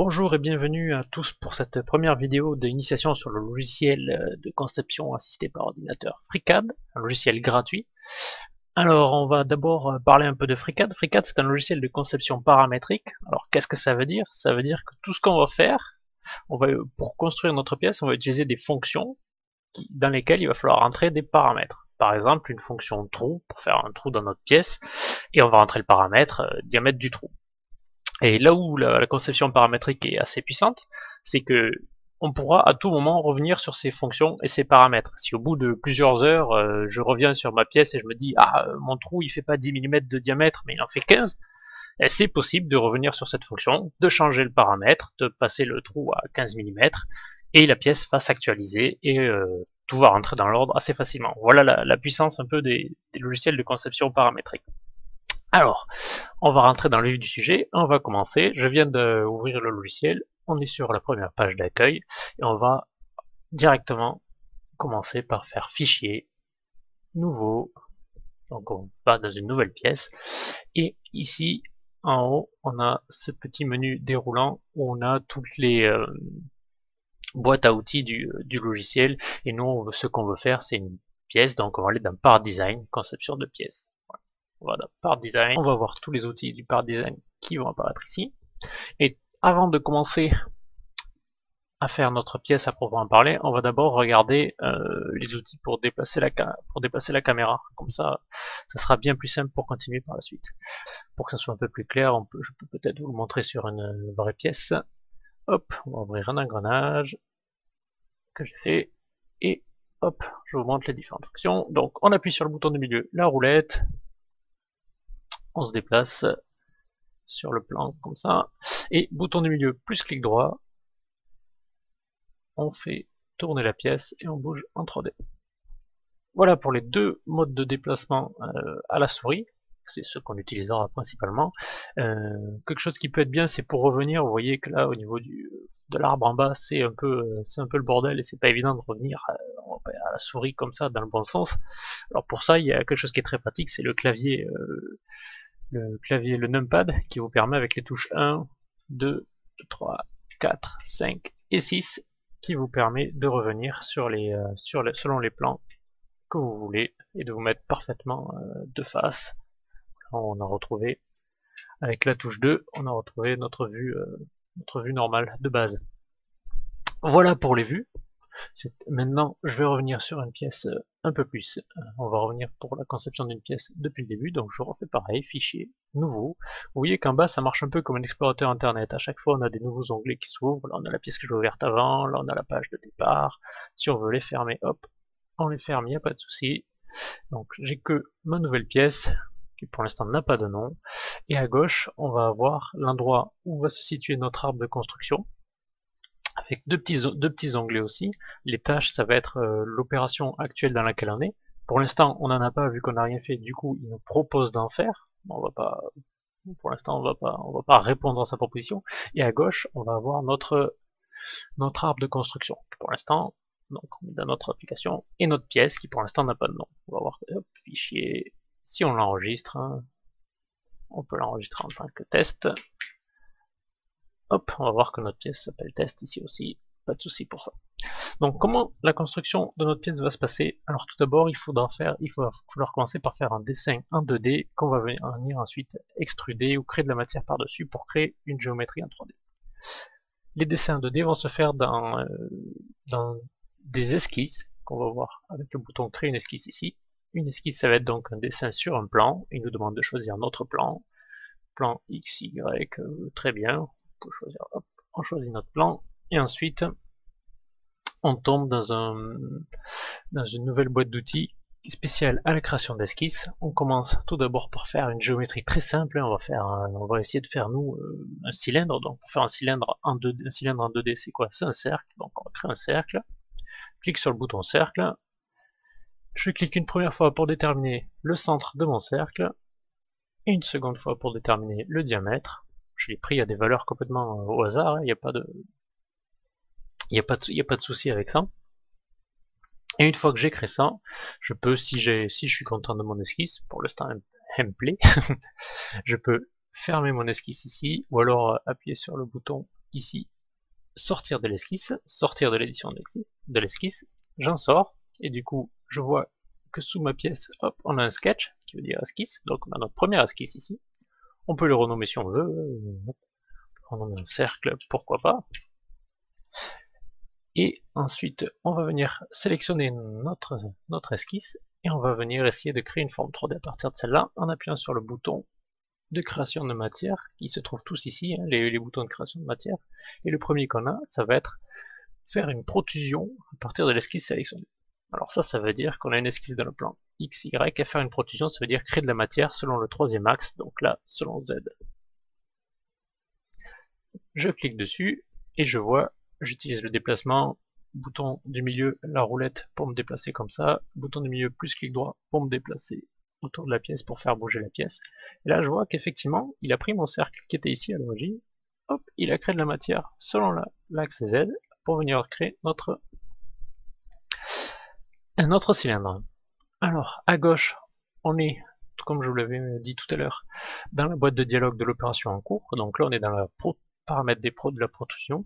Bonjour et bienvenue à tous pour cette première vidéo d'initiation sur le logiciel de conception assistée par ordinateur FreeCAD, un logiciel gratuit. Alors on va d'abord parler un peu de FreeCAD. FreeCAD c'est un logiciel de conception paramétrique. Alors qu'est-ce que ça veut dire? Ça veut dire que tout ce qu'on va faire, pour construire notre pièce, on va utiliser des fonctions dans lesquelles il va falloir entrer des paramètres. Par exemple une fonction trou pour faire un trou dans notre pièce, et on va rentrer le paramètre diamètre du trou. Et là où la conception paramétrique est assez puissante, c'est que on pourra à tout moment revenir sur ces fonctions et ces paramètres. Si au bout de plusieurs heures, je reviens sur ma pièce et je me dis mon trou il fait pas 10 mm de diamètre mais il en fait 15, c'est possible de revenir sur cette fonction, de changer le paramètre, de passer le trou à 15 mm et la pièce va s'actualiser et tout va rentrer dans l'ordre assez facilement. Voilà la puissance un peu des logiciels de conception paramétrique. Alors, on va rentrer dans le vif du sujet, on va commencer. Je viens d'ouvrir le logiciel, on est sur la première page d'accueil et on va directement commencer par faire fichier, nouveau, donc on va dans une nouvelle pièce et ici en haut on a ce petit menu déroulant où on a toutes les boîtes à outils du logiciel et nous ce qu'on veut faire c'est une pièce, donc on va aller dans Part Design, conception de pièce. Voilà, Part Design. On va voir tous les outils du Part Design qui vont apparaître ici. Et avant de commencer à faire notre pièce à proprement parler, on va d'abord regarder les outils pour déplacer la caméra. Comme ça, ça sera bien plus simple pour continuer par la suite. Pour que ça soit un peu plus clair, je peux peut-être vous le montrer sur une vraie pièce. Hop, on va ouvrir un engrenage que j'ai fait. Et hop, je vous montre les différentes fonctions. Donc on appuie sur le bouton du milieu, la roulette. On se déplace sur le plan comme ça, et bouton du milieu plus clic droit, on fait tourner la pièce et on bouge en 3D. Voilà pour les deux modes de déplacement à la souris, c'est ce qu'on utilisera principalement. Quelque chose qui peut être bien, c'est pour revenir, vous voyez que là au niveau de l'arbre en bas, c'est un peu le bordel et c'est pas évident de revenir à la souris comme ça dans le bon sens. Alors pour ça, il y a quelque chose qui est très pratique, c'est le clavier le numpad qui vous permet avec les touches 1, 2, 3, 4, 5 et 6 qui vous permet de revenir selon les plans que vous voulez et de vous mettre parfaitement de face. Là, on a retrouvé avec la touche 2, on a retrouvé notre vue normale de base. Voilà pour les vues. Maintenant, je vais revenir sur une pièce un peu plus. On va revenir pour la conception d'une pièce depuis le début, donc je refais pareil, fichier, nouveau. Vous voyez qu'en bas, ça marche un peu comme un explorateur internet. À chaque fois, on a des nouveaux onglets qui s'ouvrent. Là, on a la pièce que j'ai ouverte avant, là, on a la page de départ. Si on veut les fermer, hop, on les ferme, il n'y a pas de souci. Donc, j'ai que ma nouvelle pièce, qui pour l'instant n'a pas de nom. Et à gauche, on va avoir l'endroit où va se situer notre arbre de construction, avec deux petits onglets aussi. Les tâches, ça va être l'opération actuelle dans laquelle on est. Pour l'instant, on n'en a pas vu qu'on n'a rien fait, du coup, il nous propose d'en faire. On va pas, pour l'instant, on va pas répondre à sa proposition. Et à gauche, on va avoir notre arbre de construction. Pour l'instant, donc on est dans notre application et notre pièce qui pour l'instant n'a pas de nom. On va voir hop, fichier. Si on l'enregistre, hein, on peut l'enregistrer en tant que test. Hop, on va voir que notre pièce s'appelle test ici aussi, pas de souci pour ça. Donc comment la construction de notre pièce va se passer? Alors tout d'abord il va falloir commencer par faire un dessin en 2D qu'on va venir ensuite extruder ou créer de la matière par-dessus pour créer une géométrie en 3D. Les dessins en 2D vont se faire dans des esquisses qu'on va voir avec le bouton créer une esquisse ici. Une esquisse ça va être donc un dessin sur un plan, il nous demande de choisir notre plan X, Y, très bien. Choisir, hop, on choisit notre plan et ensuite on tombe dans une nouvelle boîte d'outils spéciale à la création d'esquisses. On commence tout d'abord par faire une géométrie très simple. On va essayer de faire nous un cylindre. Donc pour faire un cylindre en 2D, c'est quoi? C'est un cercle. Donc on va créer un cercle. Clique sur le bouton cercle. Je clique une première fois pour déterminer le centre de mon cercle et une seconde fois pour déterminer le diamètre. Je l'ai pris à des valeurs complètement au hasard, il n'y a pas de souci avec ça. Et une fois que j'ai créé ça, je peux, si je suis content de mon esquisse, pour l'instant elle me plaît, je peux fermer mon esquisse ici, ou alors appuyer sur le bouton ici sortir de l'esquisse, sortir de l'édition de l'esquisse, j'en sors, et du coup je vois que sous ma pièce, hop, on a un sketch, qui veut dire esquisse, donc on a notre première esquisse ici. On peut le renommer si on veut, renommer un cercle, pourquoi pas. Et ensuite, on va venir sélectionner notre esquisse, et on va venir essayer de créer une forme 3D à partir de celle-là, en appuyant sur le bouton de création de matière, qui se trouvent tous ici, hein, les boutons de création de matière. Et le premier qu'on a, ça va être faire une protrusion à partir de l'esquisse sélectionnée. Alors ça veut dire qu'on a une esquisse dans le plan X, Y, et faire une protrusion, ça veut dire créer de la matière selon le troisième axe, donc là, selon Z. Je clique dessus, et je vois, j'utilise le déplacement, bouton du milieu, la roulette pour me déplacer comme ça, bouton du milieu plus clic droit pour me déplacer autour de la pièce pour faire bouger la pièce. Et là je vois qu'effectivement il a pris mon cercle qui était ici à l'origine, hop, il a créé de la matière selon l'axe Z pour venir créer un autre cylindre. Alors à gauche on est, comme je vous l'avais dit tout à l'heure, dans la boîte de dialogue de l'opération en cours, donc là on est dans la paramètre de la protrusion.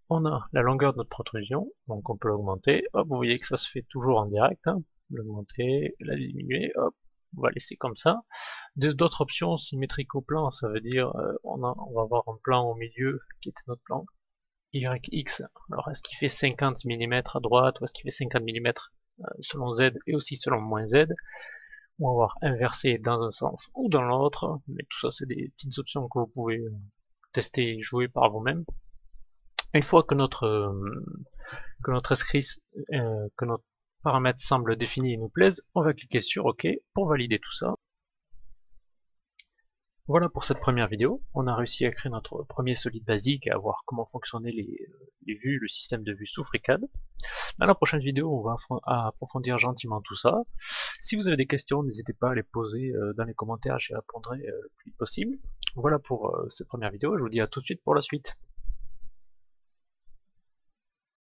On a la longueur de notre protrusion, donc on peut l'augmenter, hop, vous voyez que ça se fait toujours en direct, hein. L'augmenter, la diminuer, hop, on va laisser comme ça. D'autres options symétriques au plan, ça veut dire on va avoir un plan au milieu qui était notre plan YX. Alors est-ce qu'il fait 50 mm à droite ou est-ce qu'il fait 50 mm selon Z et aussi selon moins Z, ou on va voir inversé dans un sens ou dans l'autre, mais tout ça c'est des petites options que vous pouvez tester et jouer par vous-même. Une fois que notre esquisse, que notre paramètre semble défini et nous plaise, on va cliquer sur OK pour valider tout ça. Voilà pour cette première vidéo. On a réussi à créer notre premier solide basique et à voir comment fonctionnaient les vues, le système de vue sous FreeCAD. Dans la prochaine vidéo, on va approfondir gentiment tout ça. Si vous avez des questions, n'hésitez pas à les poser dans les commentaires, j'y répondrai le plus vite possible. Voilà pour cette première vidéo, je vous dis à tout de suite pour la suite.